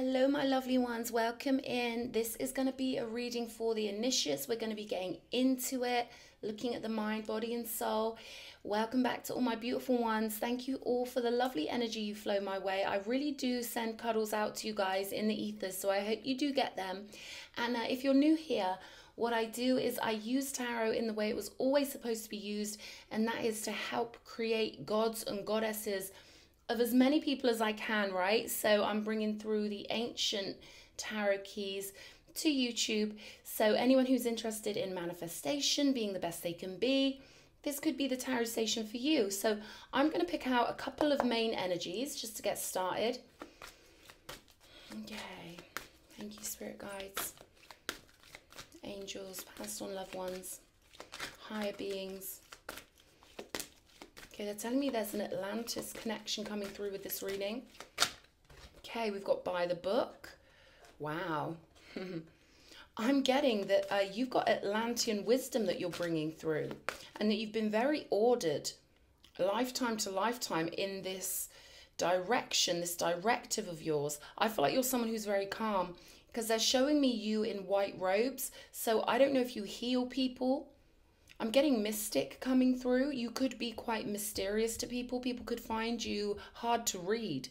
Hello, my lovely ones. Welcome in. This is going to be a reading for the initiates. We're going to be getting into it, looking at the mind, body, and soul. Welcome back to all my beautiful ones. Thank you all for the lovely energy you flow my way. I really do send cuddles out to you guys in the ethers, so I hope you do get them. And if you're new here, what I do is I use tarot in the way it was always supposed to be used, and that is to help create gods and goddesses of as many people as I can, right? So I'm bringing through the ancient tarot keys to YouTube. So anyone who's interested in manifestation, being the best they can be, this could be the tarot station for you. So I'm going to pick out a couple of main energies just to get started. Okay. Thank you, spirit guides, angels, passed on loved ones, higher beings. Okay, they're telling me there's an Atlantis connection coming through with this reading. Okay, we've got by the book. Wow. I'm getting that you've got Atlantean wisdom that you're bringing through, and that you've been very ordered lifetime to lifetime in this direction, this directive of yours. I feel like you're someone who's very calm because they're showing me you in white robes. So I don't know if you heal people. I'm getting mystic coming through. You could be quite mysterious to people. People could find you hard to read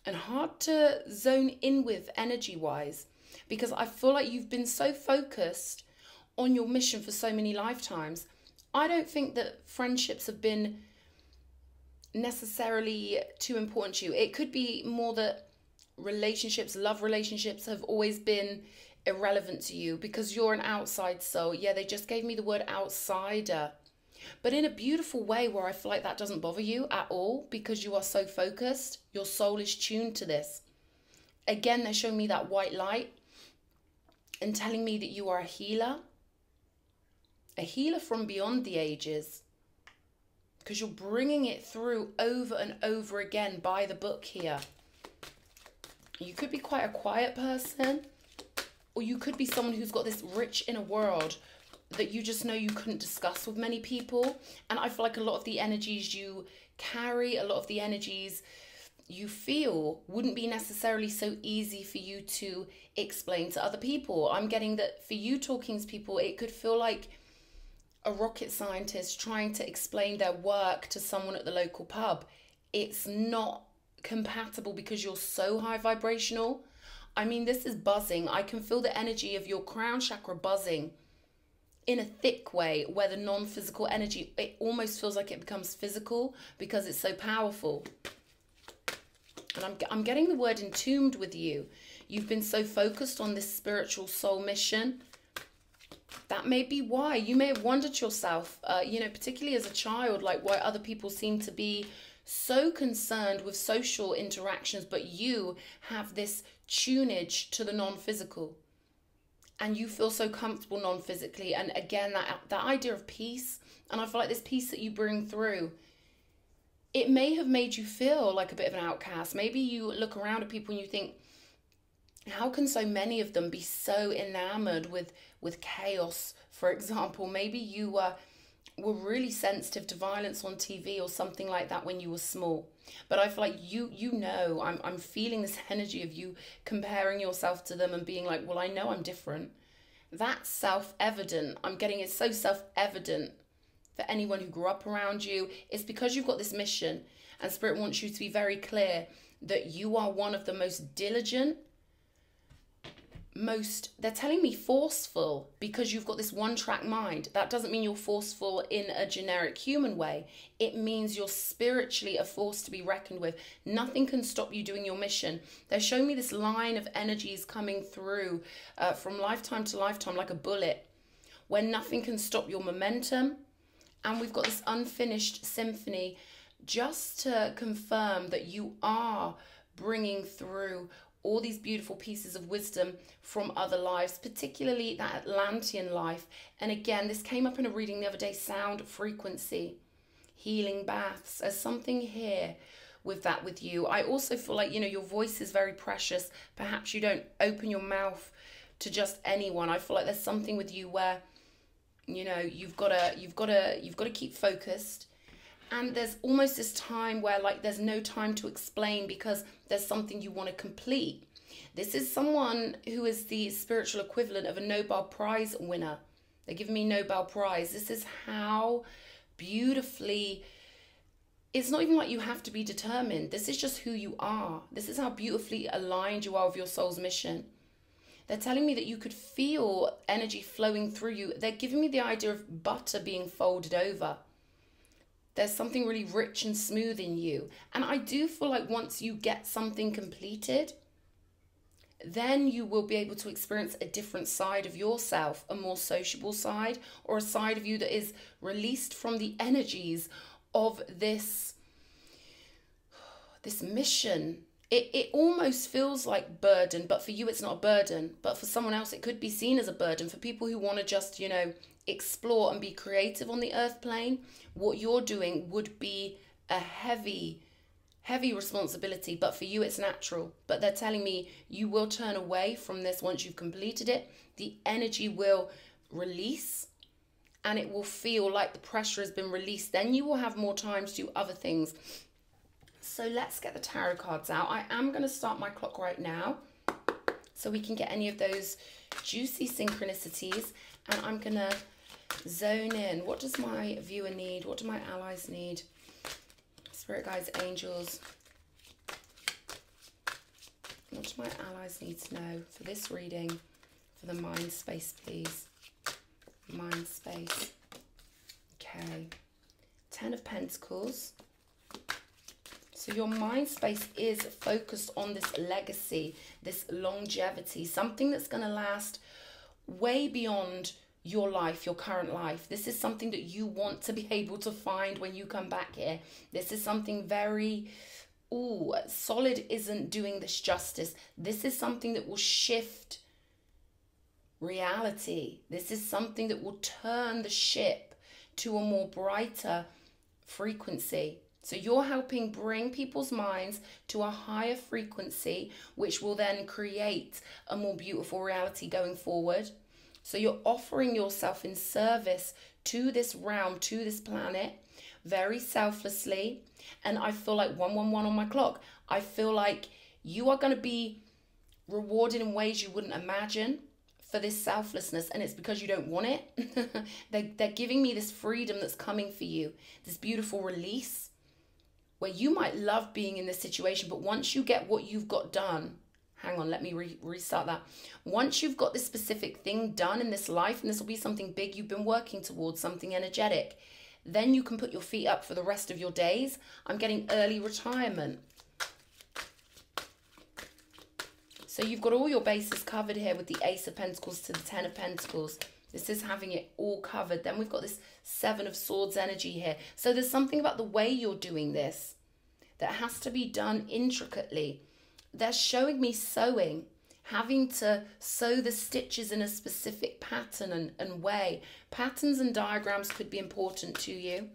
and hard to zone in with energy-wise, because I feel like you've been so focused on your mission for so many lifetimes. I don't think that friendships have been necessarily too important to you. It could be more that relationships, love relationships, have always been irrelevant to you because you're an outside soul. Yeah, they just gave me the word outsider, but in a beautiful way where I feel like that doesn't bother you at all because you are so focused. Your soul is tuned to this. Again, they're showing me that white light and telling me that you are a healer from beyond the ages, because you're bringing it through over and over again by the book here. You could be quite a quiet person, or you could be someone who's got this rich inner world that you just know you couldn't discuss with many people. And I feel like a lot of the energies you carry, a lot of the energies you feel wouldn't be necessarily so easy for you to explain to other people. I'm getting that for you talking to people, it could feel like a rocket scientist trying to explain their work to someone at the local pub. It's not compatible because you're so high vibrational. I mean, this is buzzing. I can feel the energy of your crown chakra buzzing in a thick way, where the non-physical energy, it almost feels like it becomes physical because it's so powerful. And I'm getting the word entombed with you. You've been so focused on this spiritual soul mission. That may be why. You may have wondered to yourself, particularly as a child, like why other people seem to be so concerned with social interactions, but you have this tunage to the non-physical, and you feel so comfortable non-physically. And again, that idea of peace, and I feel like this peace that you bring through, it may have made you feel like a bit of an outcast. Maybe you look around at people and you think, how can so many of them be so enamored with chaos, for example? Maybe you were really sensitive to violence on TV or something like that when you were small. But I feel like I'm feeling this energy of you comparing yourself to them and being like, well, I know I'm different. That's self-evident. I'm getting it so self-evident for anyone who grew up around you. It's because you've got this mission, and Spirit wants you to be very clear that you are one of the most diligent, they're telling me forceful, because you've got this one-track mind. That doesn't mean you're forceful in a generic human way. It means you're spiritually a force to be reckoned with. Nothing can stop you doing your mission. They're showing me this line of energies coming through from lifetime to lifetime like a bullet, where nothing can stop your momentum. And we've got this unfinished symphony just to confirm that you are bringing through all these beautiful pieces of wisdom from other lives, particularly that Atlantean life. And again, this came up in a reading the other day, sound frequency, healing baths. There's something here with that with you. I also feel like, your voice is very precious. Perhaps you don't open your mouth to just anyone. I feel like there's something with you where, you've got to keep focused. And there's almost this time where like there's no time to explain because there's something you want to complete. This is someone who is the spiritual equivalent of a Nobel Prize winner. They're giving me Nobel Prize. This is how beautifully, it's not even like you have to be determined. This is just who you are. This is how beautifully aligned you are with your soul's mission. They're telling me that you could feel energy flowing through you. They're giving me the idea of butter being folded over. There's something really rich and smooth in you. And I do feel like once you get something completed, then you will be able to experience a different side of yourself, a more sociable side, or a side of you that is released from the energies of this mission. It almost feels like burden, but for you it's not a burden. But for someone else it could be seen as a burden. For people who want to just, you know, explore and be creative on the earth plane, what you're doing would be a heavy responsibility, but for you it's natural. But they're telling me you will turn away from this once you've completed it. The energy will release and it will feel like the pressure has been released. Then you will have more time to do other things. So let's get the tarot cards out. I am going to start my clock right now so we can get any of those juicy synchronicities. And I'm going to zone in. What does my viewer need? What do my allies need? Spirit guides, angels. What do my allies need to know for this reading? For the mind space, please. Mind space. Okay. 10 of Pentacles. So your mind space is focused on this legacy, this longevity, something that's going to last way beyond your life, your current life. This is something that you want to be able to find when you come back here. This is something very, solid isn't doing this justice. This is something that will shift reality. This is something that will turn the ship to a more brighter frequency. So you're helping bring people's minds to a higher frequency, which will then create a more beautiful reality going forward. So you're offering yourself in service to this realm, to this planet, very selflessly. And I feel like 111 on my clock. I feel like you are going to be rewarded in ways you wouldn't imagine for this selflessness. And it's because you don't want it. They're giving me this freedom that's coming for you, this beautiful release, where you might love being in this situation, but once you get what you've got done, hang on, let me restart that. Once you've got this specific thing done in this life, and this will be something big you've been working towards, something energetic, then you can put your feet up for the rest of your days. I'm getting early retirement. So you've got all your bases covered here with the Ace of Pentacles to the 10 of Pentacles. This is having it all covered. Then we've got this 7 of Swords energy here. So there's something about the way you're doing this that has to be done intricately. They're showing me sewing, having to sew the stitches in a specific pattern and way. Patterns and diagrams could be important to you.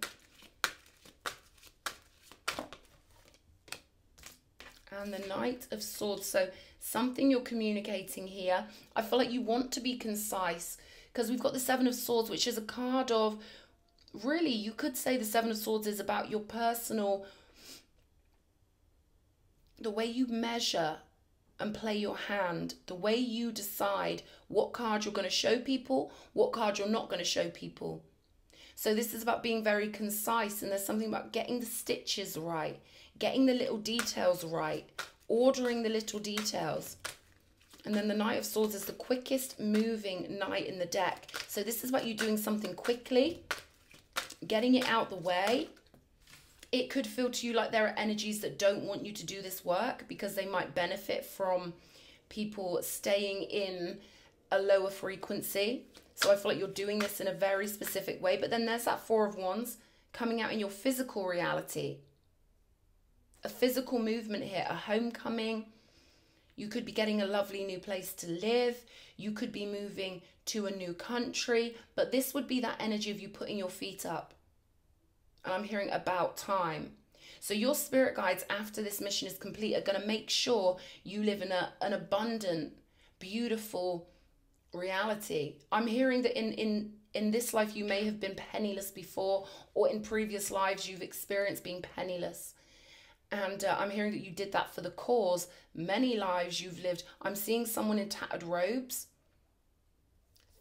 And the Knight of Swords. So something you're communicating here. I feel like you want to be concise, because we've got the 7 of Swords, which is a card of, really, you could say the 7 of Swords is about your personal, the way you measure and play your hand, the way you decide what card you're going to show people, what card you're not going to show people. So this is about being very concise, and there's something about getting the stitches right, getting the little details right, ordering the little details. And then the Knight of Swords is the quickest moving knight in the deck. So this is about you doing something quickly, getting it out the way. It could feel to you like there are energies that don't want you to do this work because they might benefit from people staying in a lower frequency. So I feel like you're doing this in a very specific way. But then there's that 4 of Wands coming out in your physical reality. A physical movement here, a homecoming. You could be getting a lovely new place to live. You could be moving to a new country. But this would be that energy of you putting your feet up. And I'm hearing about time. So your spirit guides, after this mission is complete, are going to make sure you live in an abundant, beautiful reality. I'm hearing that in this life you may have been penniless before, or in previous lives you've experienced being penniless. And I'm hearing that you did that for the cause. Many lives you've lived. I'm seeing someone in tattered robes.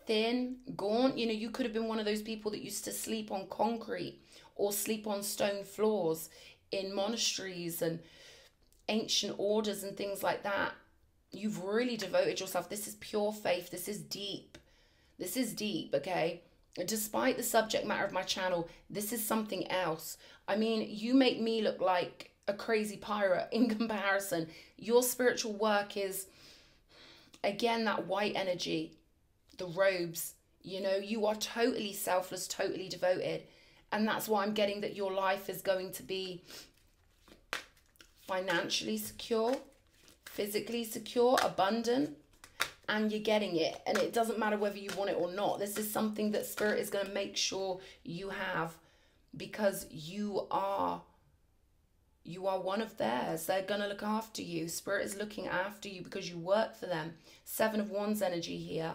Thin, gaunt. You know, you could have been one of those people that used to sleep on concrete or sleep on stone floors in monasteries and ancient orders and things like that. You've really devoted yourself. This is pure faith. This is deep. This is deep, okay? Despite the subject matter of my channel, this is something else. I mean, you make me look like a crazy pirate in comparison. Your spiritual work is, again, that white energy, the robes. You know, you are totally selfless, totally devoted. And that's why I'm getting that your life is going to be financially secure, physically secure, abundant, and you're getting it. And it doesn't matter whether you want it or not. This is something that Spirit is going to make sure you have, because you are one of theirs. They're going to look after you. Spirit is looking after you because you work for them. 7 of Wands energy here.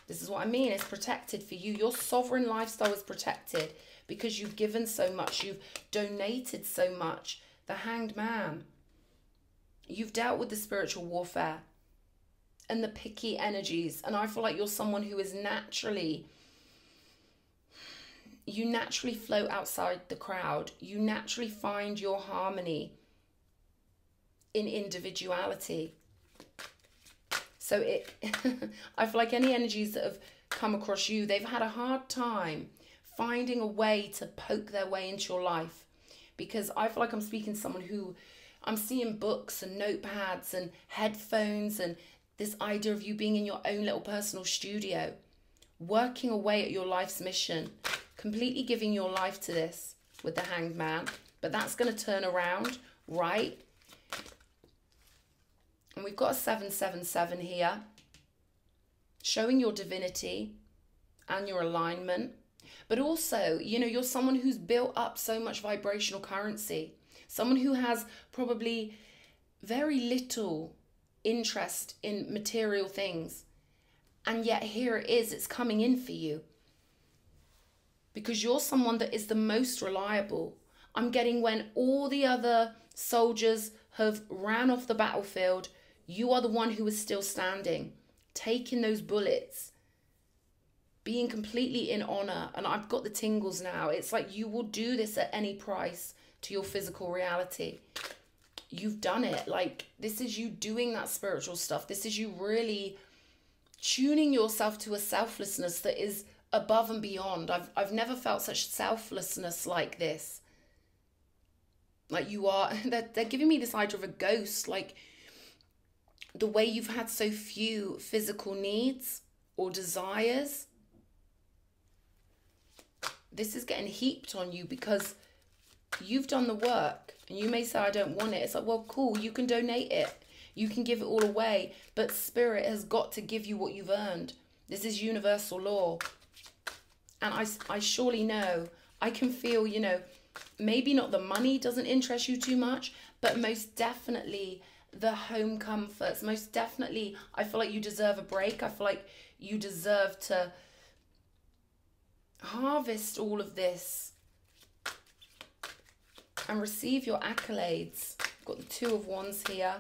This is what I mean. It's protected for you. Your sovereign lifestyle is protected because you've given so much. You've donated so much. The Hanged Man. You've dealt with the spiritual warfare and the picky energies. And I feel like you're someone who is naturally... You naturally float outside the crowd. You naturally find your harmony in individuality. So I feel like any energies that have come across you, they've had a hard time finding a way to poke their way into your life. Because I feel like I'm speaking to someone who, I'm seeing books and notepads and headphones and this idea of you being in your own little personal studio, working away at your life's mission, completely giving your life to this with the Hanged Man. But that's going to turn around, right? And we've got a 777 here, showing your divinity and your alignment. But also, you know, you're someone who's built up so much vibrational currency. Someone who has probably very little interest in material things. And yet here it is, it's coming in for you. Because you're someone that is the most reliable. I'm getting when all the other soldiers have ran off the battlefield, you are the one who is still standing, taking those bullets, being completely in honor. And I've got the tingles now. It's like you will do this at any price to your physical reality. You've done it. Like, this is you doing that spiritual stuff. This is you really tuning yourself to a selflessness that is above and beyond. I've never felt such selflessness like this. Like you are, they're giving me this idea of a ghost, like the way you've had so few physical needs or desires. This is getting heaped on you because you've done the work. And you may say, I don't want it. It's like, well, cool, you can donate it. You can give it all away. But Spirit has got to give you what you've earned. This is universal law. And I surely know, I can feel, you know, maybe not the money doesn't interest you too much, but most definitely the home comforts. Most definitely, I feel like you deserve a break. I feel like you deserve to harvest all of this and receive your accolades. Got the 2 of Wands here.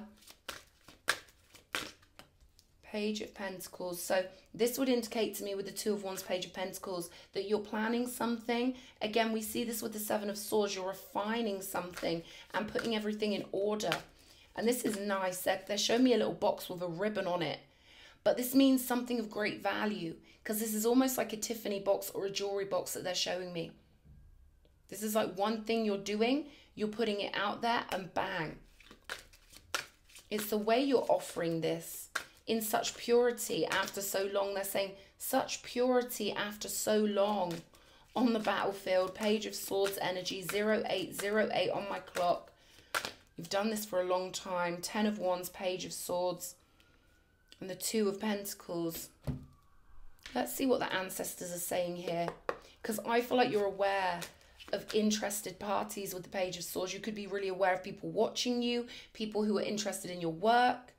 Page of Pentacles. So this would indicate to me with the 2 of Wands, Page of Pentacles, that you're planning something. Again, we see this with the 7 of Swords. You're refining something and putting everything in order. And this is nice. They're showing me a little box with a ribbon on it. But this means something of great value, because this is almost like a Tiffany box or a jewelry box that they're showing me. This is like one thing you're doing, you're putting it out there, and bang. It's the way you're offering this in such purity after so long. They're saying such purity after so long on the battlefield. Page of Swords energy, 0808 on my clock. You've done this for a long time. 10 of Wands, Page of Swords, and the 2 of Pentacles. Let's see what the ancestors are saying here, because I feel like you're aware of interested parties with the Page of Swords. You could be really aware of people watching you, people who are interested in your work.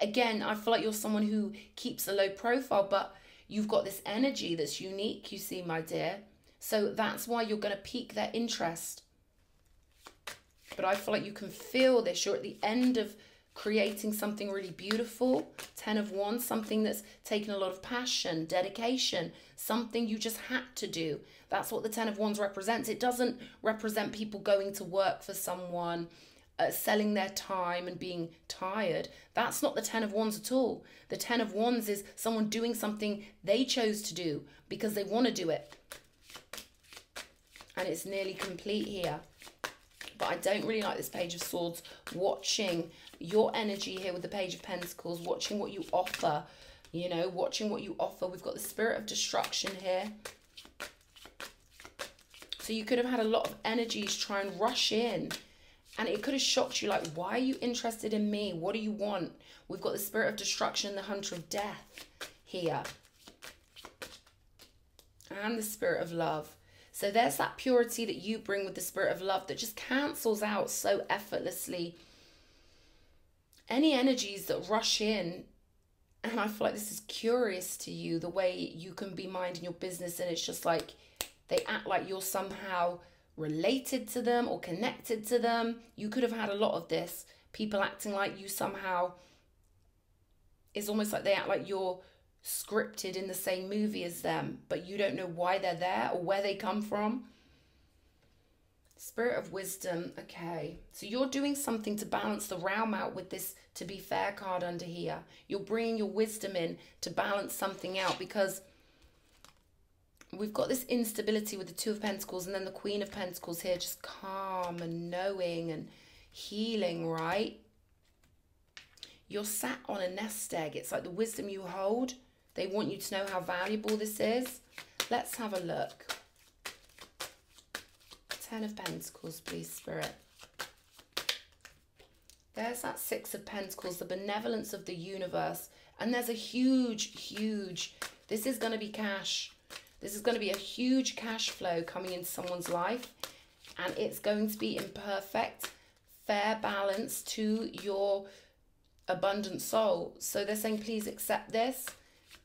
Again, I feel like you're someone who keeps a low profile, but you've got this energy that's unique, you see, my dear. So that's why you're going to pique their interest. But I feel like you can feel this. You're at the end of creating something really beautiful. 10 of Wands, something that's taken a lot of passion, dedication, something you just had to do. That's what the 10 of Wands represents. It doesn't represent people going to work for someone, selling their time and being tired. That's not the 10 of Wands at all. The 10 of Wands is someone doing something they chose to do because they want to do it. And it's nearly complete here. But I don't really like this Page of Swords. Watching your energy here with the Page of Pentacles, watching what you offer, you know, watching what you offer. We've got the Spirit of Destruction here. So you could have had a lot of energies try and rush in. And it could have shocked you, like, why are you interested in me? What do you want? We've got the Spirit of Destruction, the Hunter of Death here. And the Spirit of Love. So there's that purity that you bring with the Spirit of Love that just cancels out so effortlessly any energies that rush in. And I feel like this is curious to you, the way you can be minding your business and it's just like they act like you're somehow related to them or connected to them. You could have had a lot of this. People acting like you somehow, it's almost like they act like you're scripted in the same movie as them, but you don't know why they're there or where they come from. Spirit of Wisdom. Okay, so you're doing something to balance the realm out with this to be fair card under here. You're bringing your wisdom in to balance something out because we've got this instability with the Two of Pentacles and then the Queen of Pentacles here, just calm and knowing and healing, right? You're sat on a nest egg. It's like the wisdom you hold. They want you to know how valuable this is. Let's have a look. 10 of Pentacles, please, Spirit. There's that 6 of Pentacles, the benevolence of the universe. And there's a huge, this is going to be cash. This is going to be a huge cash flow coming into someone's life. And it's going to be in perfect, fair balance to your abundant soul. So they're saying, please accept this.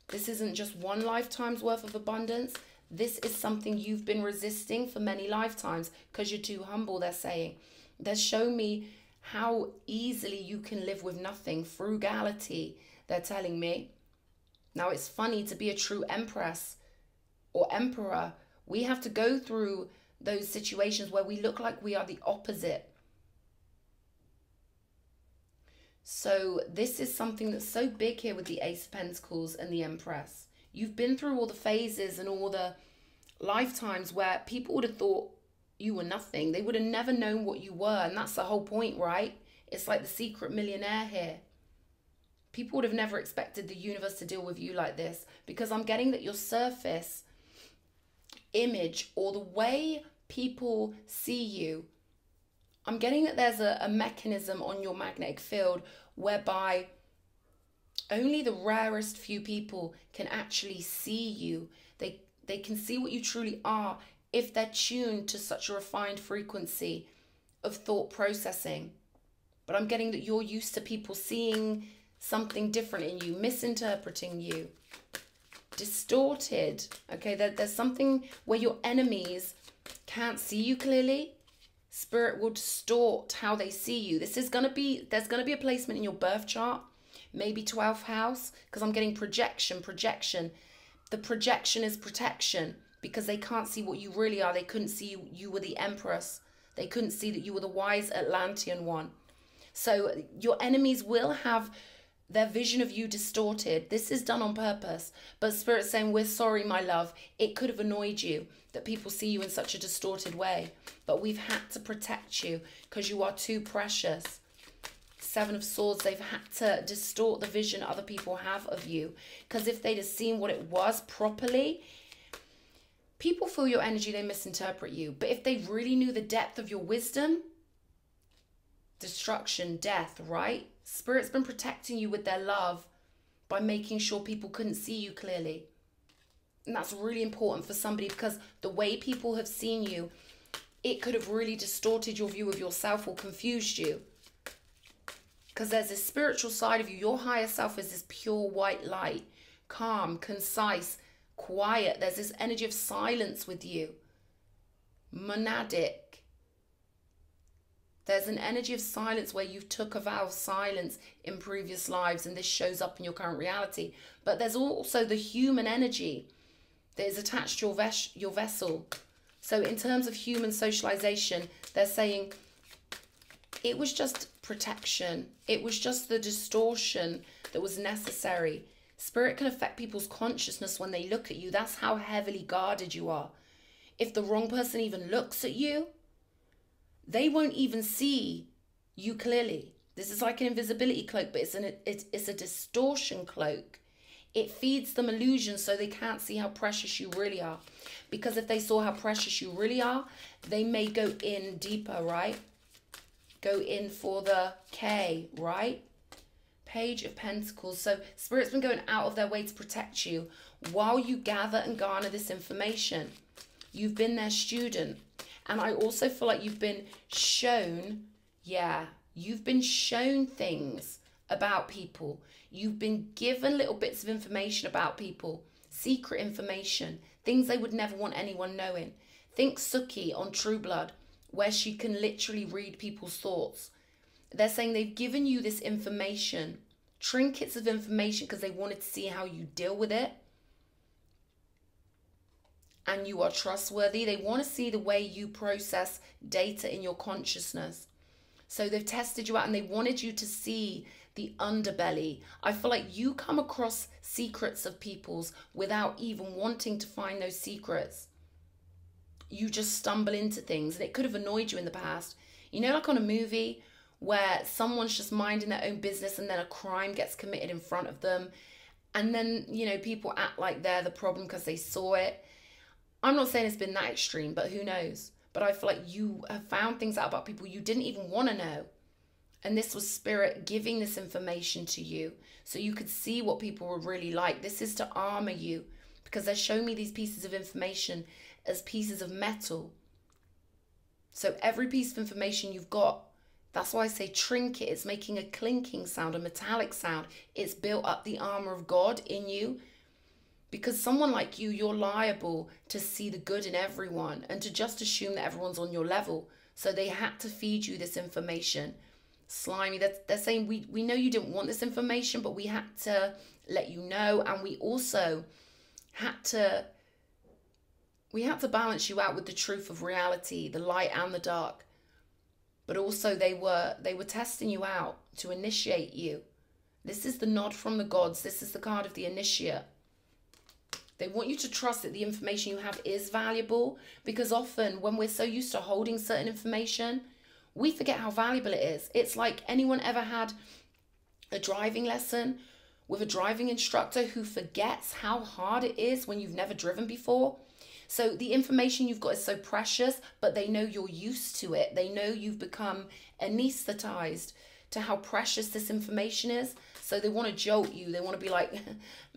This isn't just one lifetime's worth of abundance. This is something you've been resisting for many lifetimes because you're too humble, they're saying. They're showing me how easily you can live with nothing. Frugality, they're telling me. Now, it's funny, to be a true empress or emperor, we have to go through those situations where we look like we are the opposite. So this is something that's so big here with the Ace of Pentacles and the Empress. You've been through all the phases and all the lifetimes where people would have thought you were nothing. They would have never known what you were. And that's the whole point, right? It's like the secret millionaire here. People would have never expected the universe to deal with you like this, because I'm getting that your surface image or the way people see you, I'm getting that there's a mechanism on your magnetic field whereby only the rarest few people can actually see you. They can see what you truly are if they're tuned to such a refined frequency of thought processing. But I'm getting that you're used to people seeing something different in you, misinterpreting you, distorted. Okay, there's something where your enemies can't see you clearly. Spirit will distort how they see you. There's going to be a placement in your birth chart, maybe 12th house, because I'm getting projection. The projection is protection, because they can't see what you really are. They couldn't see you were the Empress. They couldn't see that you were the wise Atlantean one. So your enemies will have their vision of you distorted. This is done on purpose. But Spirit's saying, we're sorry, my love. It could have annoyed you that people see you in such a distorted way. But we've had to protect you because you are too precious. 7 of Swords, they've had to distort the vision other people have of you. Because if they'd have seen what it was properly, people feel your energy, they misinterpret you. But if they really knew the depth of your wisdom, destruction, death, right? Spirit's been protecting you with their love by making sure people couldn't see you clearly. And that's really important for somebody, because the way people have seen you, it could have really distorted your view of yourself or confused you. Because there's this spiritual side of you. Your higher self is this pure white light, calm, concise, quiet. There's this energy of silence with you. Monadic. There's an energy of silence where you've took a vow of silence in previous lives and this shows up in your current reality. But there's also the human energy that is attached to your vessel. So in terms of human socialization, they're saying it was just protection. It was just the distortion that was necessary. Spirit can affect people's consciousness when they look at you. That's how heavily guarded you are. If the wrong person even looks at you, they won't even see you clearly. This is like an invisibility cloak, but it's a distortion cloak. It feeds them illusions so they can't see how precious you really are. Because if they saw how precious you really are, they may go in deeper, right? Go in for the K, right? Page of Pentacles. So Spirit's been going out of their way to protect you while you gather and garner this information. You've been their student. And I also feel like you've been shown, you've been shown things about people. You've been given little bits of information about people, secret information, things they would never want anyone knowing. Think Suki on True Blood, where she can literally read people's thoughts. They're saying they've given you this information, trinkets of information, because they wanted to see how you deal with it. And you are trustworthy. They want to see the way you process data in your consciousness. So they've tested you out and they wanted you to see the underbelly. I feel like you come across secrets of people's without even wanting to find those secrets. You just stumble into things, and it could have annoyed you in the past. You know, like on a movie where someone's just minding their own business and then a crime gets committed in front of them. And then, you know, people act like they're the problem because they saw it. I'm not saying it's been that extreme, but who knows? But I feel like you have found things out about people you didn't even want to know. And this was Spirit giving this information to you so you could see what people were really like. This is to armor you, because they're showing me these pieces of information as pieces of metal. So every piece of information you've got, that's why I say trinket. It's making a clinking sound, a metallic sound. It's built up the armor of God in you. Because someone like you, you're liable to see the good in everyone and to just assume that everyone's on your level. So they had to feed you this information. Slimy, they're saying we know you didn't want this information, but we had to let you know. And we also had to balance you out with the truth of reality, the light and the dark. But also they were testing you out to initiate you. This is the nod from the gods. This is the card of the initiate. They want you to trust that the information you have is valuable, because often when we're so used to holding certain information, we forget how valuable it is. It's like, anyone ever had a driving lesson with a driving instructor who forgets how hard it is when you've never driven before? So the information you've got is so precious, but they know you're used to it. They know you've become anesthetized to how precious this information is. So they want to jolt you. They want to be like,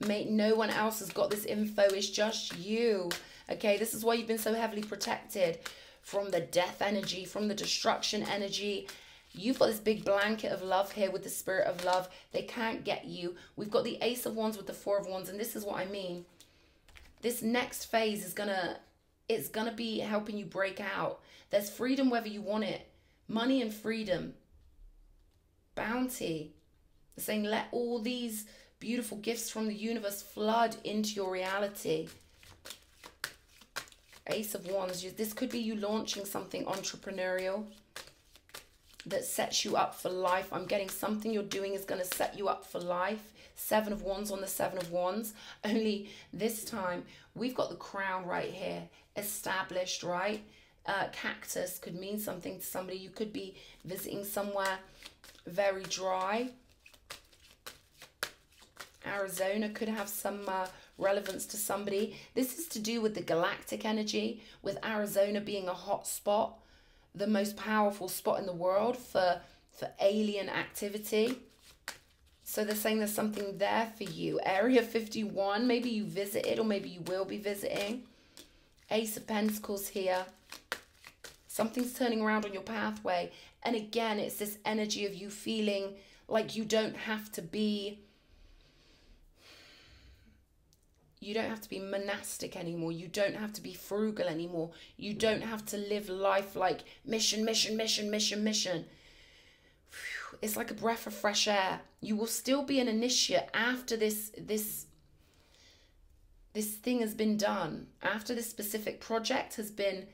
mate, no one else has got this info. It's just you. Okay, this is why you've been so heavily protected from the death energy, from the destruction energy. You've got this big blanket of love here with the Spirit of love. They can't get you. We've got the Ace of Wands with the Four of Wands, and this is what I mean. This next phase is it's gonna be helping you break out. There's freedom whether you want it. Money and freedom. Bounty. They're saying let all these beautiful gifts from the universe flood into your reality. Ace of Wands. This could be you launching something entrepreneurial that sets you up for life. I'm getting something you're doing is going to set you up for life. Seven of Wands on the Seven of Wands. Only this time we've got the crown right here. Established, right? Cactus could mean something to somebody. You could be visiting somewhere very dry. Arizona could have some relevance to somebody. This is to do with the galactic energy, with Arizona being a hot spot, the most powerful spot in the world for alien activity. So they're saying there's something there for you. Area 51, maybe you visited or maybe you will be visiting. Ace of Pentacles here. Something's turning around on your pathway. And again, it's this energy of you feeling like you don't have to be You don't have to be monastic anymore. You don't have to be frugal anymore. You don't have to live life like mission, mission, mission, mission, mission. It's like a breath of fresh air. You will still be an initiate after this thing has been done. After this specific project has been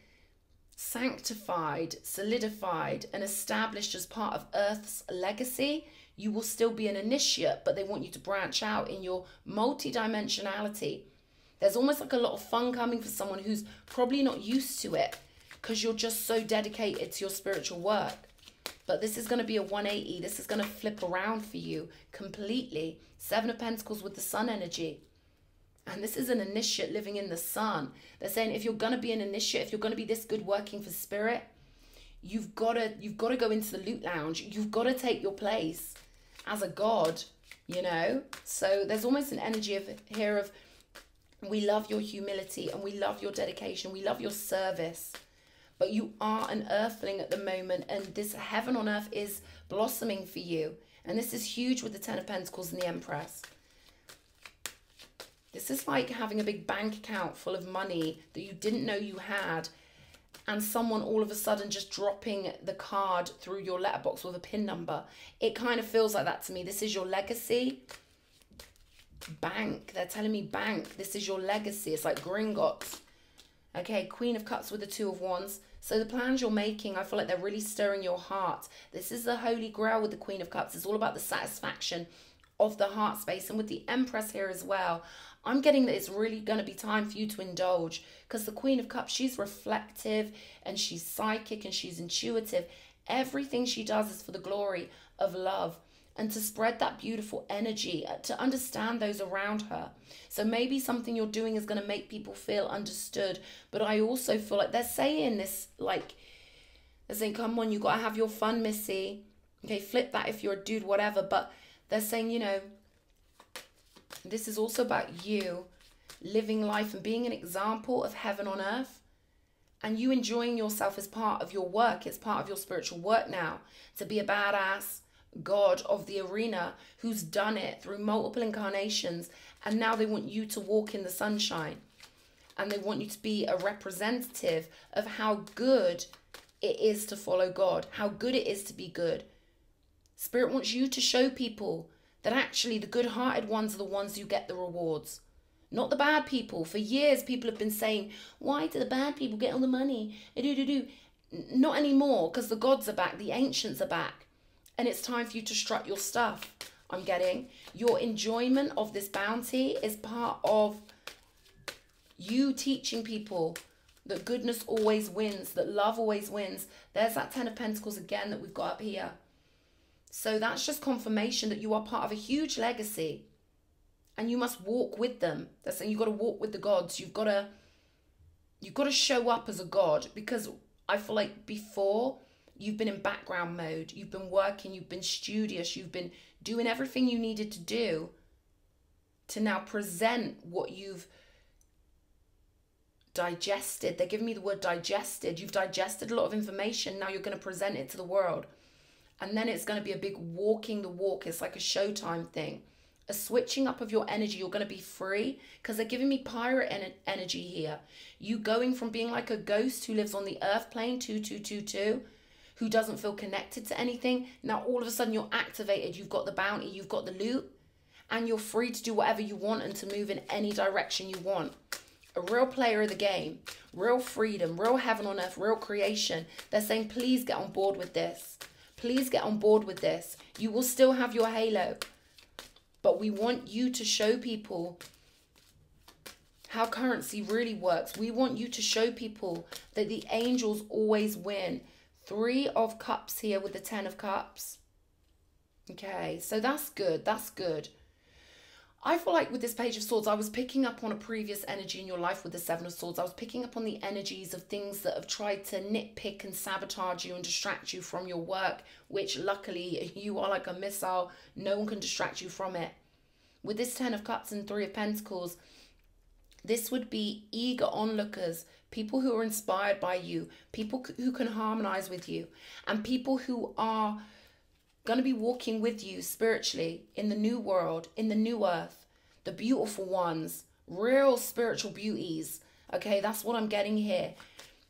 sanctified, solidified, and established as part of Earth's legacy, you will still be an initiate, but they want you to branch out in your multi-dimensionality. There's almost like a lot of fun coming for someone who's probably not used to it because you're just so dedicated to your spiritual work. But this is going to be a 180. This is going to flip around for you completely. 7 of Pentacles with the sun energy. And this is an initiate living in the sun. They're saying if you're going to be an initiate, if you're going to be this good working for spirit, you've got to go into the loot lounge. You've got to take your place as a god, you know. So there's almost an energy of here of we love your humility and we love your dedication. We love your service. But you are an earthling at the moment, and this heaven on earth is blossoming for you. And this is huge with the 10 of Pentacles and the Empress. This is like having a big bank account full of money that you didn't know you had, and someone all of a sudden just dropping the card through your letterbox with a PIN number. It kind of feels like that to me. This is your legacy. Bank. They're telling me bank. This is your legacy. It's like Gringotts. Okay, Queen of Cups with the 2 of Wands. So the plans you're making, I feel like they're really stirring your heart. This is the Holy Grail with the Queen of Cups. It's all about the satisfaction of the heart space. And with the Empress here as well, I'm getting that it's really going to be time for you to indulge, because the Queen of Cups, she's reflective and she's psychic and she's intuitive. Everything she does is for the glory of love and to spread that beautiful energy, to understand those around her. So maybe something you're doing is going to make people feel understood. But I also feel like they're saying this, like, they're saying, come on, you got to have your fun, Missy. Okay, flip that if you're a dude, whatever. But they're saying, you know, this is also about you living life and being an example of heaven on earth, and you enjoying yourself as part of your work. It's part of your spiritual work now to be a badass god of the arena who's done it through multiple incarnations, and now they want you to walk in the sunshine, and they want you to be a representative of how good it is to follow God, how good it is to be good. Spirit wants you to show people that actually the good-hearted ones are the ones who get the rewards, not the bad people. For years, people have been saying, why do the bad people get all the money? Not anymore, because the gods are back, the ancients are back, and it's time for you to strut your stuff. I'm getting your enjoyment of this bounty is part of you teaching people that goodness always wins, that love always wins. There's that 10 of Pentacles again that we've got up here. So that's just confirmation that you are part of a huge legacy, and you must walk with them. They're saying you've got to walk with the gods. You've got to show up as a god, because I feel like before you've been in background mode. You've been working, you've been studious, you've been doing everything you needed to do to now present what you've digested. They're giving me the word digested. You've digested a lot of information. Now you're going to present it to the world. And then it's going to be a big walking the walk. It's like a Showtime thing. A switching up of your energy. You're going to be free, because they're giving me pirate energy here. You going from being like a ghost who lives on the earth plane, 2222, who doesn't feel connected to anything. Now all of a sudden you're activated. You've got the bounty, you've got the loot, and you're free to do whatever you want and to move in any direction you want. A real player of the game, real freedom, real heaven on earth, real creation. They're saying, please get on board with this. Please get on board with this. You will still have your halo, but we want you to show people how currency really works. We want you to show people that the angels always win. 3 of Cups here with the 10 of Cups. Okay, so that's good. That's good. I feel like with this Page of Swords, I was picking up on a previous energy in your life with the 7 of Swords. I was picking up on the energies of things that have tried to nitpick and sabotage you and distract you from your work, which luckily you are like a missile. No one can distract you from it. With this 10 of Cups and 3 of Pentacles, this would be eager onlookers, people who are inspired by you, people who can harmonize with you, and people who are going to be walking with you spiritually in the new world, in the new earth, the beautiful ones, real spiritual beauties. Okay, that's what I'm getting here.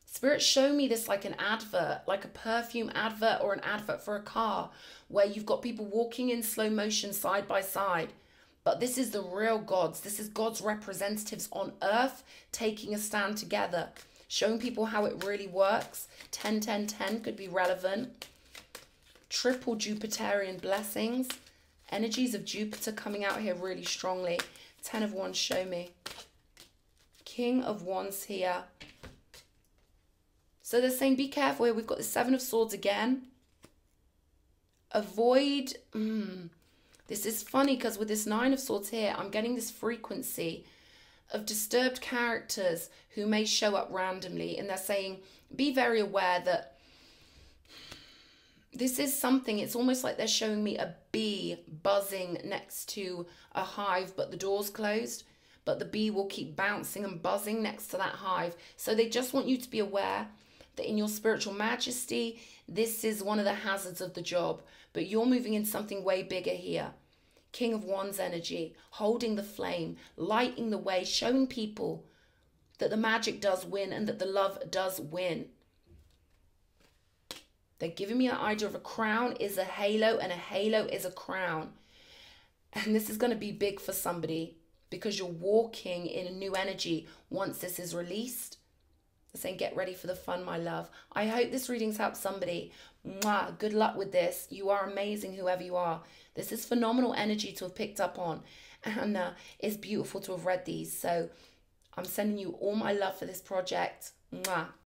Spirit, show me this like an advert, like a perfume advert or an advert for a car, where you've got people walking in slow motion side by side. But this is the real gods. This is God's representatives on earth taking a stand together, showing people how it really works. 10, 10, 10 could be relevant. Triple Jupiterian blessings. Energies of Jupiter coming out here really strongly. 10 of Wands, show me. King of Wands here. So they're saying be careful here. We've got the 7 of Swords again. Avoid... This is funny because with this 9 of Swords here, I'm getting this frequency of disturbed characters who may show up randomly. And they're saying be very aware that this is something, it's almost like they're showing me a bee buzzing next to a hive, but the door's closed. But the bee will keep bouncing and buzzing next to that hive. So they just want you to be aware that in your spiritual majesty, this is one of the hazards of the job. But you're moving in something way bigger here. King of Wands energy, holding the flame, lighting the way, showing people that the magic does win and that the love does win. They're giving me an idea of a crown is a halo and a halo is a crown. And this is going to be big for somebody because you're walking in a new energy once this is released. They're saying get ready for the fun, my love. I hope this reading's helped somebody. Mwah, good luck with this. You are amazing, whoever you are. This is phenomenal energy to have picked up on. And it's beautiful to have read these. So I'm sending you all my love for this project. Mwah.